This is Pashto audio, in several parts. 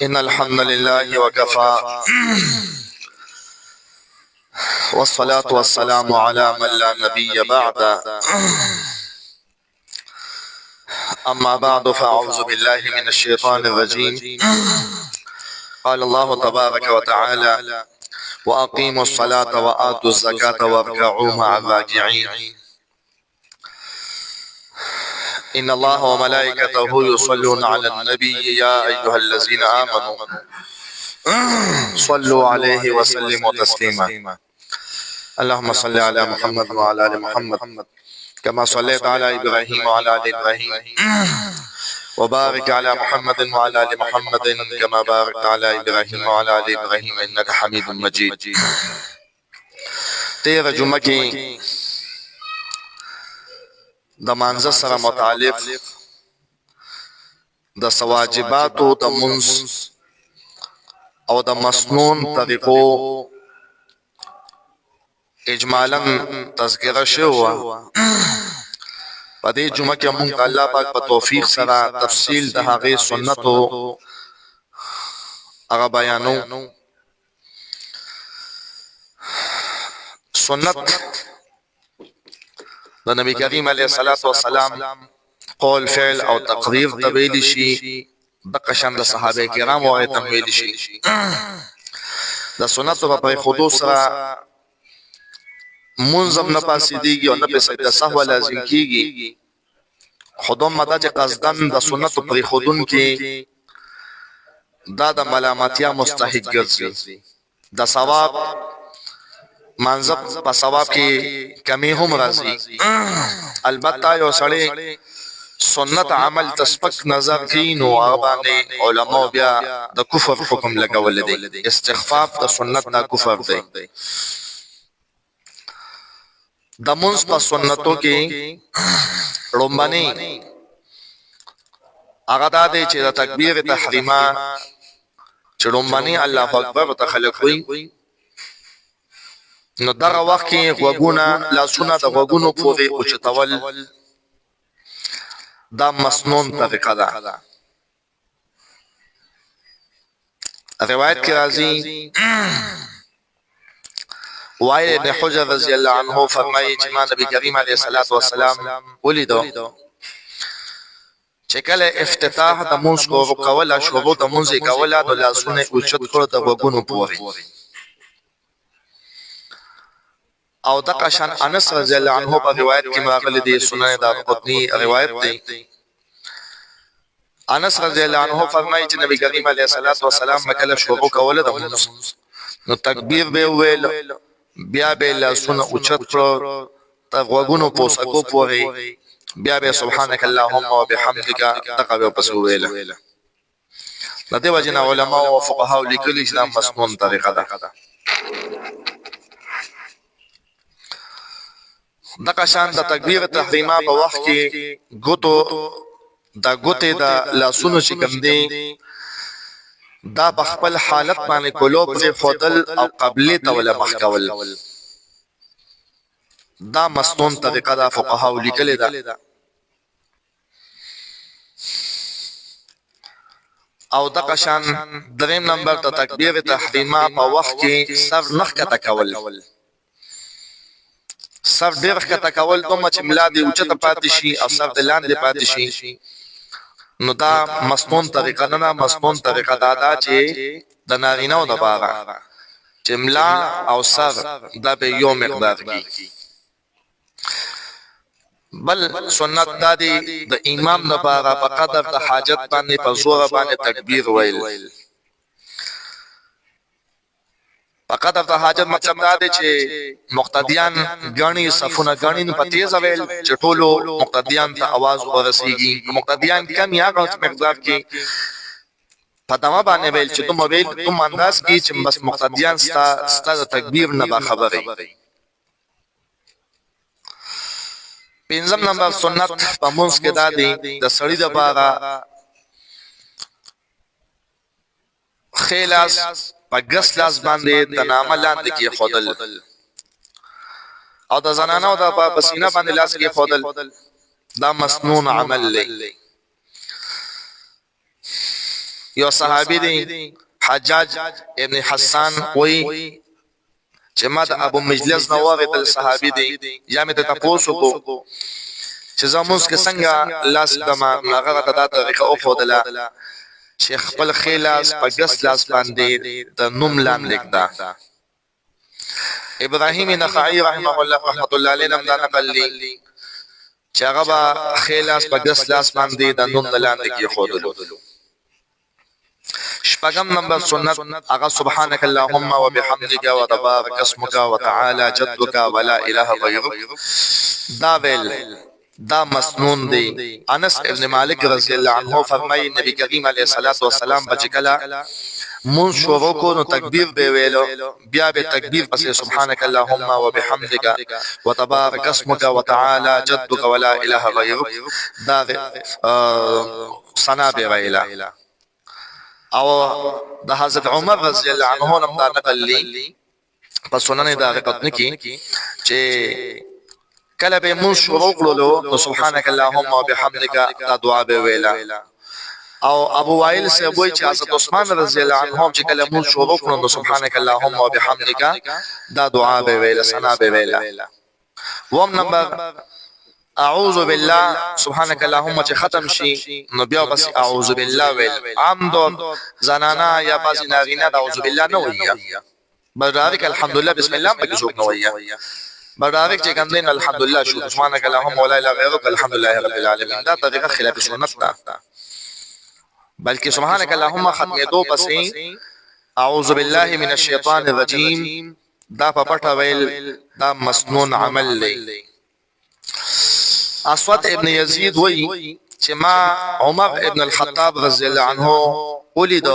إن الحمد لله وكفى والصلاة والسلام على من لا نبي بعد. أما بعد فأعوذ بالله من الشيطان الرجيم. قال الله تبارك وتعالى: وأقيموا الصلاة وآتوا الزكاة واركعوا مع الراكعين إن الله وملائكته يصلون على النبي يا أيها الذين آمنوا صلوا عليه وسلموا تسليما. اللهم صل على محمد وعلى آل محمد كما صليت على إبراهيم وعلى آل إبراهيم وبارك على محمد وعلى آل محمد كما باركت على إبراهيم وعلى آل إبراهيم إنك حميد مجيد. تیرہ جمعہ کی د مانزه سره متعلق د سواجباتو د منځ او د مسنون طریقو اجمالا تذکرہ شوه. په دې جمعه کې موږ الله پاک په توفیق سره تفصیل د هغه سنتو هغه بیانو. سنت د نبی کریم علیه الصلاۃ والسلام قول فعل او تقریر تبیل شي د قشن د صحابه کرام او تمویل شي. د سنت په خودو سره منظم نه پاسیدیږي او نه په سجده سهو لازم کیږي. خودم مدا چې قصدن د سنت پر خودون کې دا د ملامتیا مستحق ګرځي. د ثواب منځب په ثواب کې کمی هم راځي. البته یو سړی سنت عمل تسبق نظر کین او باندې علماء بیا د کفر حکم لګول دي. استخفاف د سنت دا کفر دی. د منځ په سنتو کې رومبني هغه د چې د تکبیر تحریما چې رومبني الله اکبر تخلق وي نو دغه وخت کې غوګونه لاسونه د غوګونو پورې اوچتول دا مسنون طریقه ده. روایت کې راځي وائل ابن حجر رضی اللہ عنہ فرمایي چې ما نبی کریم علیه الصلاۃ والسلام ولیدو چې کله افتتاح د مونږ کوله شروع د مونږ کوله د لاسونه اوچت کړو د غوګونو پورې او د قشن انس رضی الله عنه په روایت کې راغلي دي. سنن دارقطنی روایت دی. انس رضی الله عنه فرمایي چې نبی کریم علیه الصلاۃ والسلام مکله شروع کوله د مونږ نو تکبیر به ویل بیا به لاسونه اوچت کړو د غوګونو پوسکو پورې بیا به سبحانك اللهم وبحمدك تقبل پسویل. د دې وجنه علما او فقها لیکلي اسلام مسنون طریقه ده. د قشان د تکبیر تحریما په وخت کې ګوتو د ګوتې د لاسونو چې کوم دي دا په خپل حالت باندې کولو پر خودل او قبله توله مخکول دا مسنون طریقه دا فقها لیکل ده. او د قشان دریم نمبر ته تکبیر تحریما په وخت کې سر نخ کته کول. سر ډیر کته کول دومره چې ملادي اوچته پاتې شي او سر د لاندې پاتې شي نو دا مسنون طریقه نه. مسنون طریقه دا ده چې د نارینه‌و لپاره چې ملا او سر دا به یو مقدار کی. بل سنت دا دی د امام لپاره په قدر د حاجت باندې په زور باندې تکبیر ویل. په قدر د حاجت مطلب دا دی چې مقتدیان غنی صفونه غنی په تیز ویل چې ټولو مقتدیان ته आवाज ورسیږي. مقتدیان کم یا غوښ مقدار کې پدما باندې ویل چې تم انداز کې چې بس مقتدیان ستا تکبیر نه با خبره. پنځم نمبر سنت په منځ کې دا دی د سړی د لپاره خلاص په ګس لاس باندې د نامه لاندې کې خودل او د زنانو د په سینه باندې لاس کې خودل دا مسنون عمل دی. یو صحابي دی حجاج ابن حسان وی چې ما د ابو مجلس نو واغتل صحابي دی یا مې ته تاسو کو چې زموږ کې څنګه لاس دما هغه ته دا طریقه او خودله چې خپل خلاص په ګس لاس باندې د نوم لام لیکدا ابراهیم نخعی رحمه الله رحمت الله علیه نم دا نقل لی چې هغه خلاص په ګس لاس باندې د نوم لاندې کې خودلو شپږم نمبر سنت هغه سبحانك اللهم وبحمدك وتبارك اسمك وتعالى جدك ولا اله غيرك دا ویل دا مسنون دی انس ابن مالک رضی اللہ عنہ فرمائی نبی کریم علیہ الصلوۃ والسلام بچکلا من شروع کو نو تکبیر به ویلو بیا به تکبیر پس سبحانك اللهم وبحمدك وتبارك اسمك وتعالى جدك ولا اله غيرك دا ثنا به ویلا او د حضرت عمر رضی اللہ عنہ نم دا نقل لی پس سنن دا قطن کی چې کله به مون شروع کړلو سبحانك اللهم وبحمدك دا دعا به ویلا او ابو وائل سے وای چې حضرت عثمان رضی الله عنه چې کله مون شروع کړلو سبحانك اللهم وبحمدك دا دعا به ویلا ثنا به ویلا وم نمبر اعوذ بالله سبحانك اللهم چې ختم شي نو بیا بس اعوذ بالله ویل عام دو زنانا یا باز نارینه اعوذ بالله نو ویا بارک الحمدلله بسم الله بګ څوک نو ویا بارک چې ګندین الحمدلله شو سبحانك اللهم ولا اله غيرك الحمدلله رب العالمين دا طریقه خلاف سنت ده بلکې سبحانك اللهم ختمه دو پسې اعوذ بالله من الشیطان الرجیم دا په پټه ویل دا مسنون عمل دی اسود ابن یزید وی چې ما عمر ابن الخطاب رضی الله عنه ولید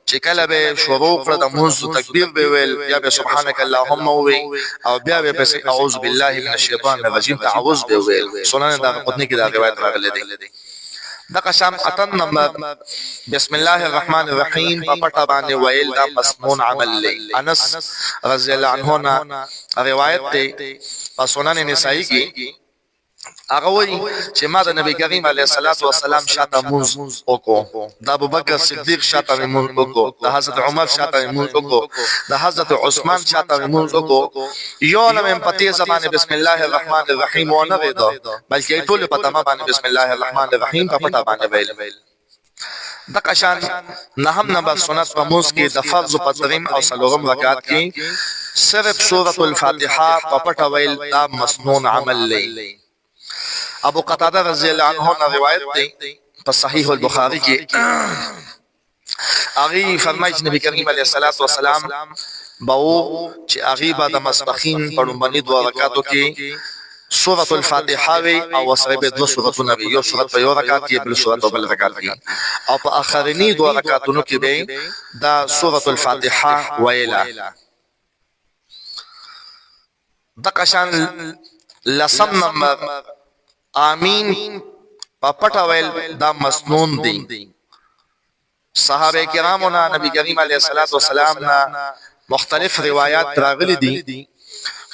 چې کله به شروع کړ د منځ تکبیر به ویل یا به سبحانك اللهم وی او بیا به پس اعوذ بالله من الشیطان الرجیم تعوذ به ویل سنن دا قطنی کې دا روایت راغلی دی دا قسم اتن نمبر بسم الله الرحمن الرحیم په پټه باندې ویل دا مسنون عمل دی انس رضی الله عنه روایت دی په سنن نسائی کې هغه وی چې ما د نبی کریم علیه الصلاۃ والسلام شاته مونږ وکړو د ابوبکر صدیق شاته مونږ وکړو د حضرت عمر شاته مونږ وکړو د حضرت عثمان شاته مونږ وکړو یو لم پتی زمانه بسم الله الرحمن الرحیم و نه ویدو بلکې ټول په تمه باندې بسم الله الرحمن الرحیم په پټه باندې ویل د قشان نهم نمبر سنت په موږ کې د فرض په تریم او سلورم رکعات کې صرف سورۃ الفاتحه په پټه ویل دا مسنون عمل دی ابو قتاده رضی الله عنه روایت دی په صحیح البخاری کې اغي فرمایي چې نبی کریم علیه الصلاۃ والسلام باو چې اغي بعد مسبخین په لومبني دوه رکعاتو کې سورۃ الفاتحه وی او سره به دوه سورتونه وی یو سورۃ په یو رکعت کې بل سورۃ په بل رکعت کې او په اخرنی دوه رکعاتونو کې به دا سورۃ الفاتحه ویلا د قشان لسم نمبر آمین په پټه ویل دا مسنون دی صحابه کرامو نه نبی کریم علیه الصلاۃ والسلام نه مختلف روایات راغلي دي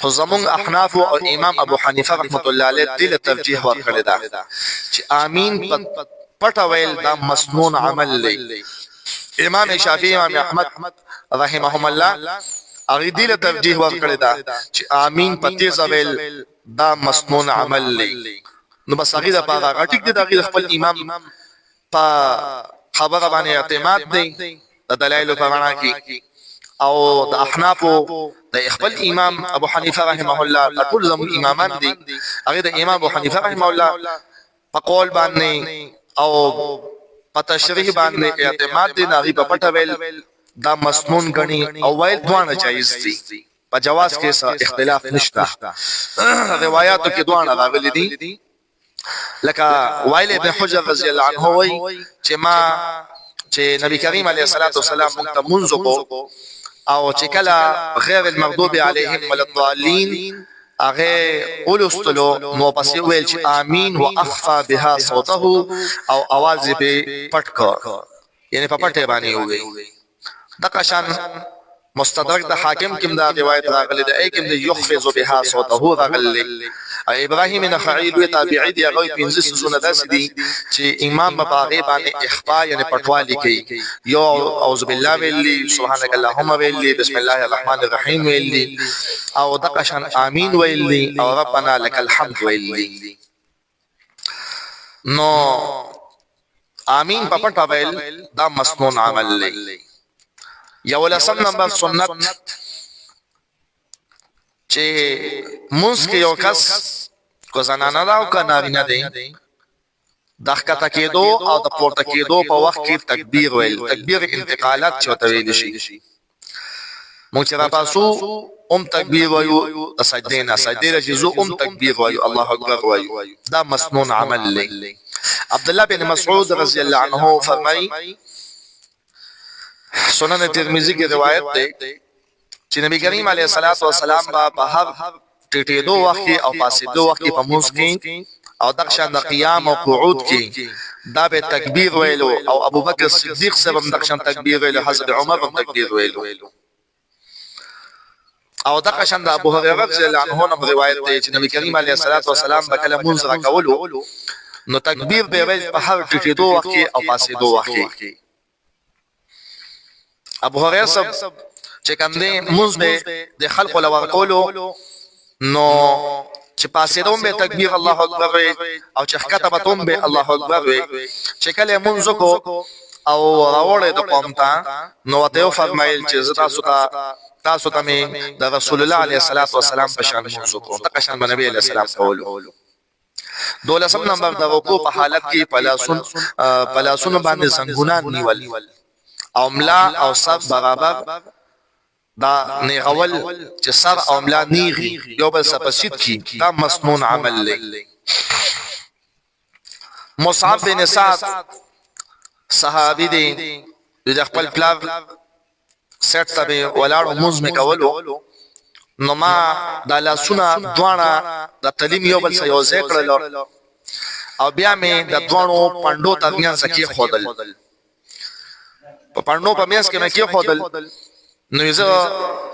خو زمون احناف او امام ابو حنیفه رحمت الله علیه دل ترجیح ورکړی دا چې آمین په پټه ویل دا مسنون عمل دی امام شافعی امام احمد رحمهم الله هغه دل ترجیح ورکړی دا چې آمین په تیز ویل دا مسنون عمل دی نو بس هغه د پاره غټیک دي د خپل امام په خبره باندې اعتماد دی د دلایل په معنا کې او د احناف د خپل امام ابو حنیفه رحمه الله ټول زموږ امامان دي هغه د امام ابو حنیفه رحمه الله په قول باندې او په تشریح باندې اعتماد دي هغه په پټه ویل دا مسنون غني او ویل دوانه جایز دي په جواز کې اختلاف نشته روایتو کې دوانه راغلي دي لکه وائل ابن حجر رضی الله عنه وی چې نبی کریم علیه الصلاۃ والسلام مونږ ته منځ کو او چې کله غیر المغضوب علیهم ولا الضالین هغه اولستلو نو پسې ویل چې امین واخفى بها صوته او आवाज به پټ کو یعنی په پټه باندې وي د قشان مستدرک د حاکم کې دا روایت راغلی د ای کې د یخفض بها صوته راغلی. ابراهیم نخعی لوی تابعی دی هغه 15 سونه داسې دي چې امام مباغي باندې اخفاء یعنی پټوالی کوي. یو اعوذ بالله ویلی، سبحانك اللهم ویلی، بسم الله الرحمن الرحیم ویلی، او دغه شان امین ویلی، او ربنا لك الحمد ویلی. نو امین په پټه ویل دا مسنون عمل دی. یو لسم نمبر سنت چې منځ کې یو کس کو زنانه دا او نارینه دی د ښکته کېدو او د پورته کېدو په وخت کې تکبیر ویل، تکبیر انتقالات چې ورته ویل شي. موږ چې راپاسو تکبیر وایو، د سجدې نه سجدې راځي زو تکبیر وایو، الله اکبر وایو. دا مسنون عمل دی. عبد الله بن مسعود رضی الله عنه فرمایي سنن ترمذی کی روایت ده چې نبی کریم علیه الصلاۃ والسلام په هر ټټېدو وخت او پاسېدو وخت په موږ کې او د شان د قیام او قعود کې دا به تکبیر ویلو، او ابو بکر صدیق سره هم د شان تکبیر ویلو، حضرت عمر هم تکبیر ویلو. او د شان د ابو هريره رضی الله عنه نو روایت ده چې نبی کریم علیه الصلاۃ والسلام به کله موږ راکولو نو تکبیر به ویل په هر ټټېدو وخت او پاسېدو وخت. ابو هريره صاحب چې کنده موږ به د خلق لور کولو نو چې پاسې دوم به تکبیر الله اکبر او چې حکته به توم به الله اکبر چې کله موږ کو او راوړې د قوم ته نو ته فرمایل چې تاسو ته د رسول الله علیه الصلاۃ والسلام په شان موږ کو تک شان نبی علیه السلام قولو. دولسم نمبر د رکوع په حالت کې پلاسون باندې څنګهونه نیول او ملا او صف برابر دا نیغول چې سر او ملا نیغي یو بل سپسید کی دا مسنون عمل دی. مصعب بن سعد صحابی دی د خپل پلاو سټ ته ولاړو موز می کولو نو ما د لاسونه دوانه د تلیم یو بل سره یو ځای کړل او بیا می د دوانو پاندو ترمیان سکی خودل په پاندو په میاس کې مې کې خودل نو زه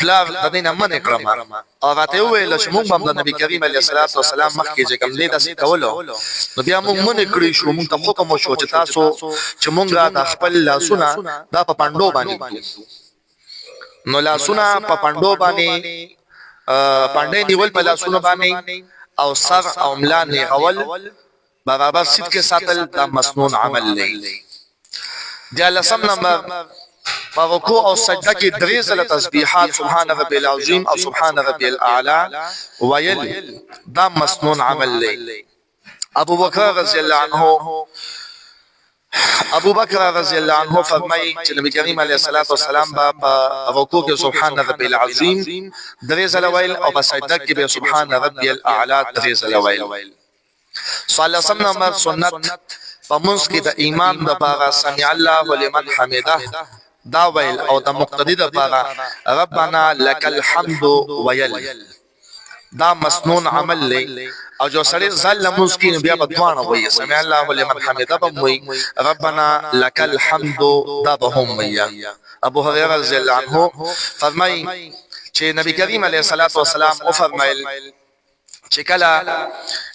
پلاو د دې نه منې کړم او راته ویل چې موږ هم د نبی کریم علیه الصلاۃ والسلام مخکې چې کوم دې داسې کولو نو بیا موږ منې کړی شو، موږ ته حکم وشو چې تاسو چې موږ د خپل لاسونه دا په پاندو باندې نو لاسونه په پاندو باندې پاندې نیول په لاسونه باندې او سر او ملا نیول برابر سید کې ساتل دا مسنون عمل دی. د لسم نمبر په رکوع او سجده کې درې ځله تسبیحات سبحان ربي العظیم او سبحان ربي الاعلى ویل دا مسنون عمل دی. ابو بکر رضی الله عنه فرمایي چې نبی کریم علیه الصلاۃ والسلام په رکوع کې سبحان ربي العظیم درې ځله ویل او په سجده کې به سبحان ربي الاعلى درې ځله ویل. ثالثم نمبر سنت په منځ کې د امام د پاره سمع الله لمن حمده دا ویل او د مقتدی د پاره ربنا لك الحمد ویل دا مسنون عمل دی. او جو سړی ځل مسکین بیا په دوانه وایي سمع الله لمن حمده به وایي ربنا لك الحمد دا به هم وایي. ابو هريره رضی الله عنه فرمایي چې نبی کریم علیه الصلاۃ والسلام او فرمایل چې کله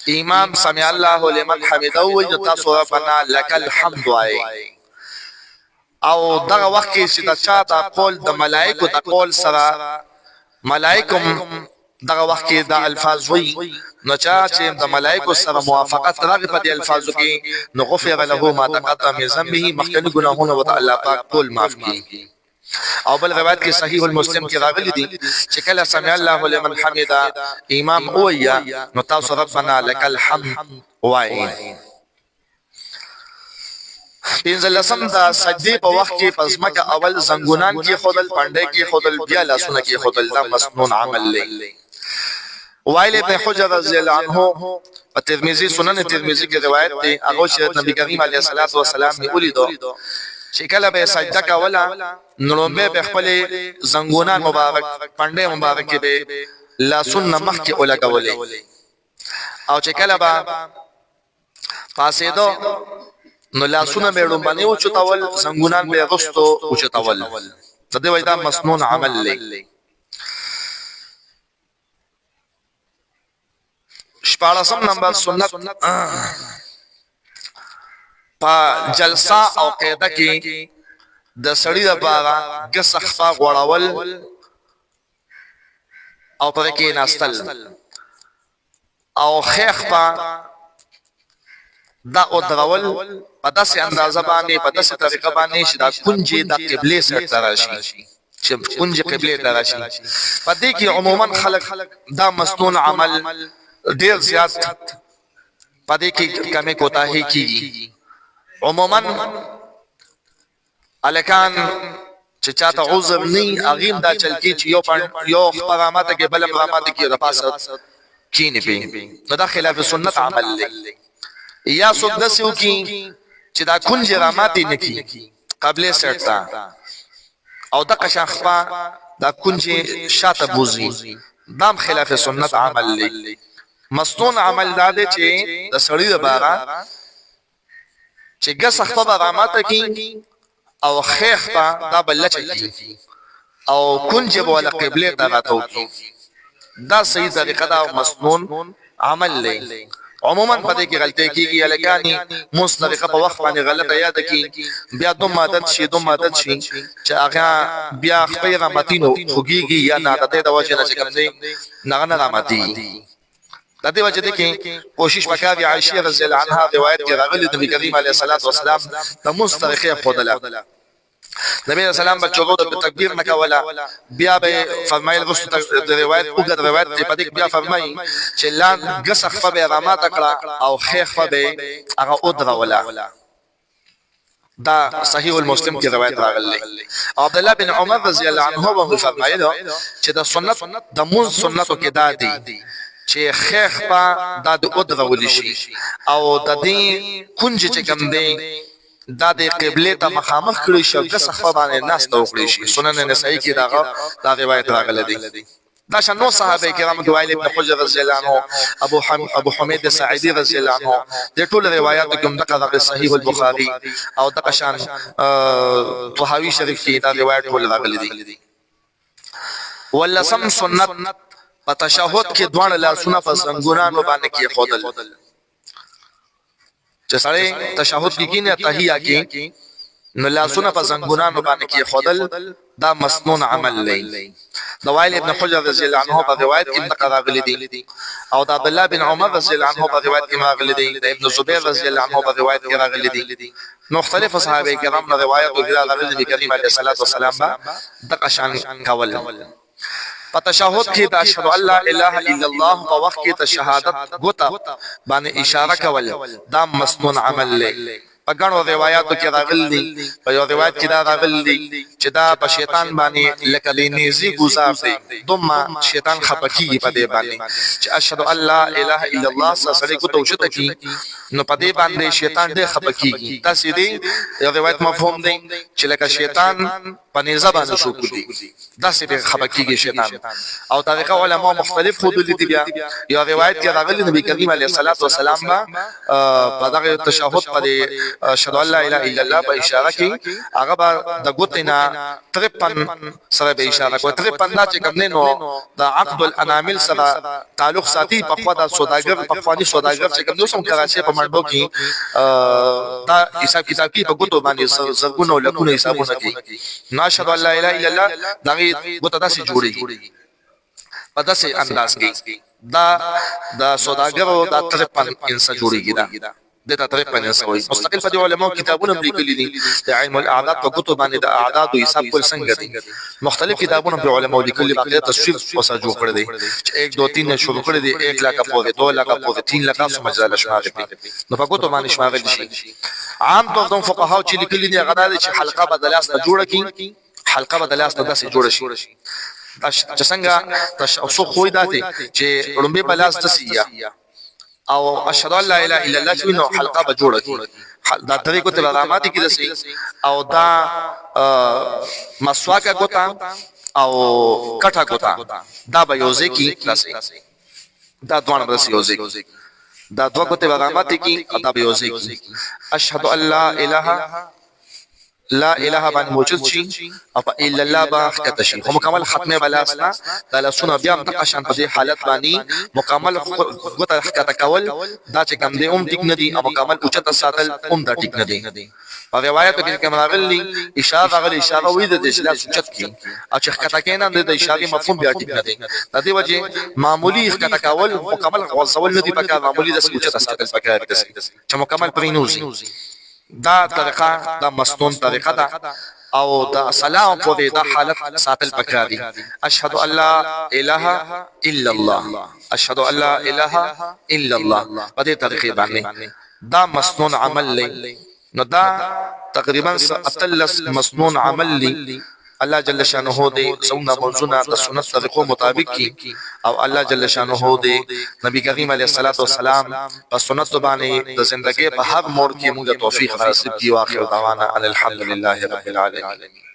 امام سمع الله لمن حمده وایي تاسو ربنا لك الحمد وایي او دغه وخت کې چې د چا د قول د ملائکه د قول سره ملائکم دغه وخت کې د الفاظ وی نو چا چې د ملائکه سره موافقت راغی په دې الفاظو کې نو غفر له ما تقدم من ذنبه مخکنی ګناهونه وته الله پاک ټول معاف کړي. او بل روایت کې صحیح المسلم کې راغلی دي چې کله سمع الله لمن حمده امام اویا نو تاسو ربنا لك الحمد وایي. پینځلسم دا سجدي په وخت کې پزماکه اول زنګونان کې خودل پاندې کې خودل بیا لاسونه کې خودل دا مسنون عمل دی. وائل ابن حجر رضی الله عنه په ترمذی سنن ترمذی کې روایت دی هغه چې نبی کریم علیه الصلاۃ والسلام می ولیدو چې کله به سجده کوله نو به خپل زنګونان مبارک پاندې مبارک به لاسونه مخ کې اوله کولې او چې کله به پاسې دو نو لاسونه به ډوم باندې او چتاول زنګونان به غستو او چتاول تدې وای دا مسنون عمل لې. شپاړسم نمبر سنت په جلسه او قاعده کې د سړی لپاره ګس اخفا غوړول او پرې کې ناستل او خیخ په دا او درول په داسې اندازه باندې په داسې طریقه باندې چې دا کنجې د قبله سره تراشي چې کنجې قبله تراشي. په دې کې عموما خلق دا مسنون عمل ډیر زیات په دې کې کمه کوتاهي کیږي. عموما الکان چې چاته عذر نه اغیم دا چل کی چې یو خبرامات کې بل خبرامات کې د پاسه کینې په دا خلاف سنت عمل لې. یا څوک دسیو کی چې دا کنج رامات نه کی قبل سرتا او د قشخفا دا کنج شاته بوزي دام خلاف سنت عمل لې. مسنون عمل دا دی چې د سړی لپاره چې ګس خفا رامات کی او خیخ په دا بل چکی او کنج بوله قبله ته راتو دا صحیح طریقه دا مسنون عمل لې. عموما پدې کې غلطي کیږي الکانی موس طریقه په وخت باندې غلطه یاد کی بیا دوم عادت شي چې هغه بیا خپل رحمتینو خوږيږي یا عادت د وجه نه کوم دی نه رحمتي. د دې وجه کې کوشش وکړي عائشه رضی الله عنها روایت کې راغلي د نبی کریم علیه الصلاۃ والسلام د موس طریقه خودله. نبی اسلام په چوغو د تکبیر نه کوله بیا به فرمایل غوښته د روایت وګړه روایت په دې بیا فرمایي چې لا غسخ په رحمت کړه او خیخ به هغه او دروله. دا صحیح المسلم کې روایت راغلی. عبد الله بن عمر رضی الله عنه فرمایله چې د سنت د مون سنتو کې دا دی چې خیخ په د او درول شي او د دې کنج چې کوم دی دا د قبله ته مخامخ کړی شو د صحابه باندې ناس ته وکړي شي. سنن نسائی کې دا روایت راغلی دی. دا شنو صحابه کرام دوایل ابن حجر رضی الله عنه ابو حمید سعیدی رضی الله عنه د ټول روایت کوم د صحیح البخاری او د قشان طحاوی شریف کې دا روایت ټول راغلی دی. ولسم سنت په تشهود کې دوه لاسونه په څنګهونو باندې کې خودل چې سړی تشهود کې کینه تحیه کې نو لاسونه په زنګونانو باندې کې خودل دا مسنون عمل لې. د وائل ابن حجر رضی الله عنه په روایت کې راغلي دي او د عبد الله بن عمر رضی الله عنه په روایت کې راغلي دي. د ابن زبیر رضی الله عنه په روایت کې راغلي دي. مختلف صحابه کرام له روایت او راغلي دي کریم علیه الصلاۃ والسلام د قشان کول په تشهود کې د اشهد ان لا اله الا الله په وخت کې د شهادت غوته باندې اشاره کول دا مسنون عمل لې. په ګڼو روایتو کې راغلي په یو روایت کې دا راغلي چې دا په شیطان باندې لکه لنیزي گزار دی دومره شیطان خپکی په دې باندې چې اشهد ان لا اله الا الله سره کو توشته کی نو په دې باندې شیطان دې خپکیږي. تاسو دې یو روایت مفهوم دی چې لکه شیطان په نيزه باندې شو کوي دا سې خپکیږي شیطان. او طریقه علماء مختلف خودل دي. بیا یو روایت کې راغلي نبی کریم علیه الصلاۃ والسلام په دغه تشهود په اشهد ان لا اله الا الله په اشاره کې هغه د ګوتینا 53 سره به اشاره کوي. 53 دا چې کوم نو د عقد الانامل سره تعلق ساتي په خوا د سوداګر په خواني سوداګر چې کوم نو سم کراچي په منډو کې دا حساب کتاب کې په ګوتو باندې زرګونو لکونو حسابونه کوي. ناشهد ان لا اله الا الله دغه ګوته داسې جوړيږي په داسې انداز کې دا د سوداګرو د 53 انسان جوړيږي. دا د تطریق باندې سوي مستقل په علماء کتابونه لیکلي دي د علم الاعداد په کتب باندې د اعداد او حساب کول څنګه دي. مختلف کتابونه په علماء لیکلي باقي تصویر وسه جوړ کړی دي چې 1 2 3 نه شروع کړی دي 1 لک په 2 لک په 3 لک سم مجال شمار دي نو په کتب باندې شمار دي. عام طور د فقهاو چې لیکلي دي هغه د حلقه بدلاس نه جوړه کی حلقه بدلاس نه داسې جوړه شي چې څنګه تاسو خو داتي چې لومبه بلاس تسیا او اشهد ان لا اله الا الله چې نو حلقه به جوړه کی دا طریقو ته علامات کې دسي او دا مسواک کوتا او کټه کوتا دا به یوځي کی دسي دا دوه دسي یوځي دا دوه کوته علامات کې دا به یوځي کی اشهد ان لا اله لا اله باندې موجود شي او الا الله با حقیقت شي خو مکمل ختمه بلا اسنا د لسونه بیا د قشن په دې حالت باندې مکمل غوته حقیقت کول دا چې کوم دې ټیک نه دي او مکمل اوچته ساتل دا ټیک نه دي په روایت کې کوم راغلي اشاره غلي اشاره وې د اسلام سوچت کی او چې حقیقت کینه د اشاره مفهوم بیا ټیک نه دي د دې وجه معمولی حقیقت کول مکمل غوصول نه دي پکې معمولی د اوچته ساتل پکې چې مکمل پرینوزي دا طریقه دا مسنون طریقه دا او دا سلام په دې دا حالت ساتل پکاري اشهد ان لا اله الا الله اشهد ان لا اله الا الله په دې طریقې باندې دا مسنون عمل لې نو دا تقریبا اتلس مسنون عمل لې الله جل شانه دې سونه موضوعنا د سنت طریقو مطابق کی او الله جل شانه دې نبی کریم علیه الصلاۃ والسلام په سنت باندې د زندګۍ په هر موړ کې موږ توفیق نصیب کی واخر دعوانا ان الحمد لله رب العالمین